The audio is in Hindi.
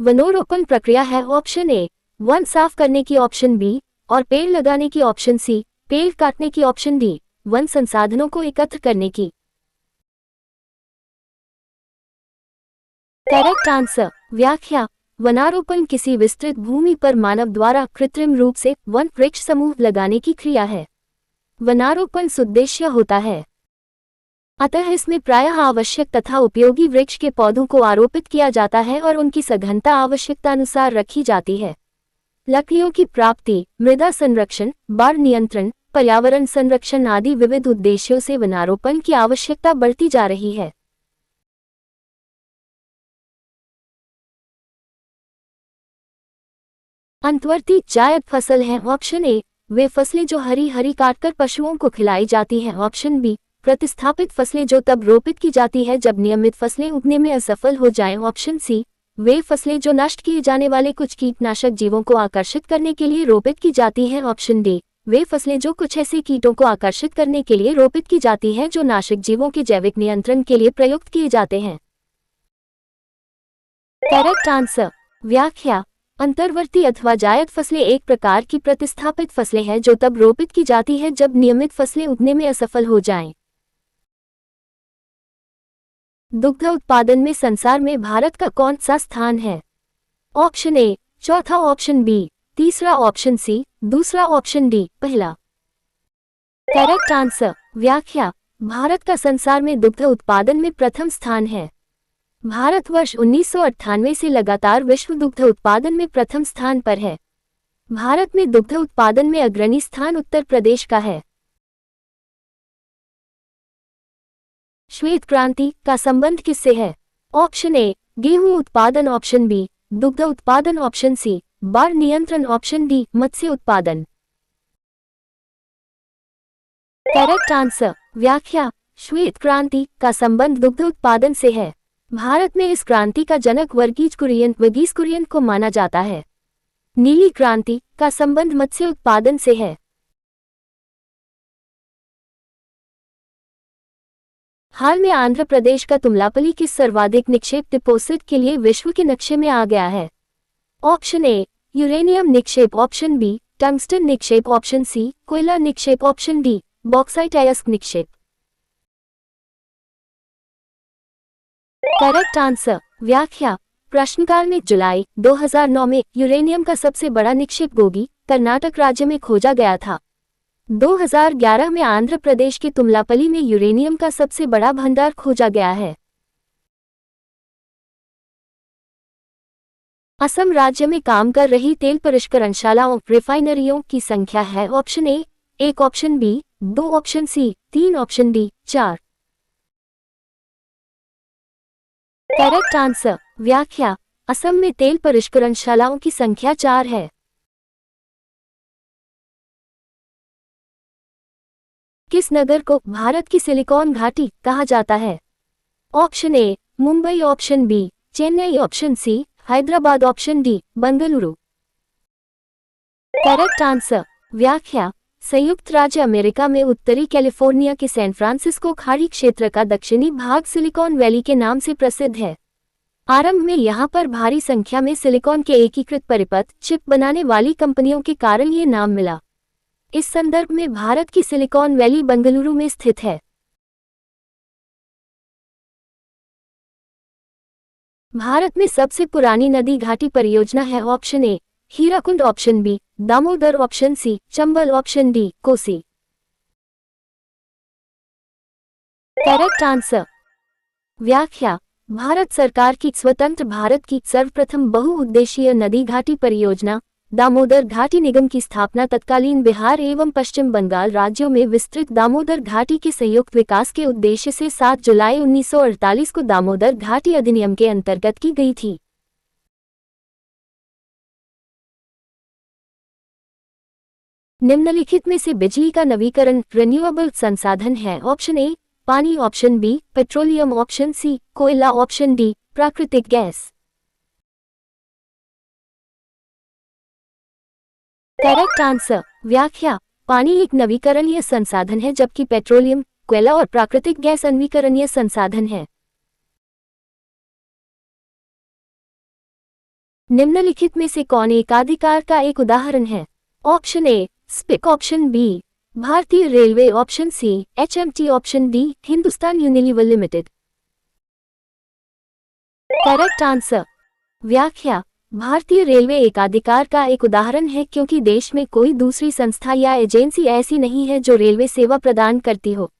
वनोरोपण प्रक्रिया है ऑप्शन ए वन साफ करने की, ऑप्शन बी और पेड़ लगाने की, ऑप्शन सी पेड़ काटने की, ऑप्शन डी वन संसाधनों को एकत्र करने की। Correct answer. व्याख्या। वनारोपण किसी विस्तृत भूमि पर मानव द्वारा कृत्रिम रूप से वन वृक्ष समूह लगाने की क्रिया है। वनारोपण सुद्देश्य होता है, अतः इसमें प्रायः आवश्यक तथा उपयोगी वृक्ष के पौधों को आरोपित किया जाता है और उनकी सघनता आवश्यकतानुसार रखी जाती है। लकड़ियों की प्राप्ति, मृदा संरक्षण, बाढ़ नियंत्रण, पर्यावरण संरक्षण आदि विविध उद्देश्यों से वनारोपण की आवश्यकता बढ़ती जा रही है। अंतवर्ती जायद फसल है, ऑप्शन ए वे फसलें जो हरी हरी काटकर पशुओं को खिलाई जाती हैं, ऑप्शन बी प्रतिस्थापित फसलें जो तब रोपित की जाती है जब नियमित फसलें उगने में असफल हो जाएं, ऑप्शन सी वे फसलें जो नष्ट किए जाने वाले कुछ कीटनाशक जीवों को आकर्षित करने के लिए रोपित की जाती हैं, ऑप्शन डी वे फसलें जो कुछ ऐसे कीटों को आकर्षित करने के लिए रोपित की जाती हैं जो नाशक जीवों के जैविक नियंत्रण के लिए प्रयुक्त किए जाते हैं। Correct answer. व्याख्या। अंतर्वर्ती अथवा जायद फसलें एक प्रकार की प्रतिस्थापित फसलें हैं जो तब रोपित की जाती है जब नियमित फसलें उगने में असफल हो जाएं। दुग्ध उत्पादन में संसार में भारत का कौन सा स्थान है? ऑप्शन ए चौथा, ऑप्शन बी तीसरा, ऑप्शन सी दूसरा, ऑप्शन डी पहला। Correct answer. व्याख्या। भारत का संसार में दुग्ध उत्पादन में प्रथम स्थान है। भारत वर्ष 1998 से लगातार विश्व दुग्ध उत्पादन में प्रथम स्थान पर है। भारत में दुग्ध उत्पादन में अग्रणी स्थान उत्तर प्रदेश का है। श्वेत क्रांति का संबंध किससे है? ऑप्शन ए गेहूं उत्पादन, ऑप्शन बी दुग्ध उत्पादन, ऑप्शन सी बाढ़ नियंत्रण, ऑप्शन डी मत्स्य उत्पादन। Correct answer. व्याख्या। श्वेत क्रांति का संबंध दुग्ध उत्पादन से है। भारत में इस क्रांति का जनक वर्गीज कुरियन को माना जाता है। नीली क्रांति का संबंध मत्स्य उत्पादन से है। हाल में आंध्र प्रदेश का तुमलापल्ली किस सर्वाधिक निक्षेप डिपोजिट के लिए विश्व के नक्शे में आ गया है? ऑप्शन ए यूरेनियम निक्षेप, ऑप्शन बी टंगस्टन निक्षेप, ऑप्शन सी कोयला निक्षेप, ऑप्शन डी बॉक्साइट अयस्क निक्षेप। Correct answer. व्याख्या। प्रश्नकाल में जुलाई 2009 में यूरेनियम का सबसे बड़ा निक्षेप गोगी, कर्नाटक राज्य में खोजा गया था। 2011 में आंध्र प्रदेश के तुमलापल्ली में यूरेनियम का सबसे बड़ा भंडार खोजा गया है। असम राज्य में काम कर रही तेल परिष्करणशालाओं रिफाइनरियों की संख्या है। ऑप्शन ए एक, option B 2, option C 3, option D 4। Correct answer. व्याख्या। असम में तेल परिष्करणशालाओं की संख्या 4 है। किस नगर को भारत की सिलिकॉन घाटी कहा जाता है? Option A Mumbai, option B Chennai, option C Hyderabad, option D Bengaluru. Correct answer. व्याख्या। संयुक्त राज्य अमेरिका में उत्तरी कैलिफोर्निया के सैन फ्रांसिस्को खाड़ी क्षेत्र का दक्षिणी भाग सिलिकॉन वैली के नाम से प्रसिद्ध है। आरंभ में यहां पर भारी संख्या में सिलिकॉन के एकीकृत परिपथ चिप बनाने वाली कंपनियों के कारण ये नाम मिला। इस संदर्भ में भारत की सिलिकॉन वैली बंगलुरु में स्थित है। भारत में सबसे पुरानी नदी घाटी परियोजना है। Option A Hirakud, option B Damodar, option C Chambal, option D Kosi. Correct answer. व्याख्या। भारत सरकार की स्वतंत्र भारत की सर्वप्रथम बहुउद्देशीय नदी घाटी परियोजना दामोदर घाटी निगम की स्थापना तत्कालीन बिहार एवं पश्चिम बंगाल राज्यों में विस्तृत दामोदर घाटी के संयुक्त विकास के उद्देश्य से 7 जुलाई 1948 को दामोदर घाटी अधिनियम के अंतर्गत की गई थी। निम्नलिखित में से बिजली का नवीकरण रिन्यूएबल संसाधन है? ऑप्शन ए पानी, option B petroleum, option C कोयला, ऑप्शन डी प्राकृतिक गैस। Correct answer. व्याख्या। पानी एक नवीकरणीय संसाधन है जबकि पेट्रोलियम, कोयला और प्राकृतिक गैस अनवीकरणीय संसाधन है। निम्नलिखित में से कौन एकाधिकार का एक उदाहरण है? Option A SPIC, option B भारतीय railway, option C HMT, option D Hindustan Unilever Limited. Correct answer. व्याख्या: भारतीय रेलवे एकाधिकार का एक उदाहरण है क्योंकि देश में कोई दूसरी संस्था या एजेंसी ऐसी नहीं है जो रेलवे सेवा प्रदान करती हो।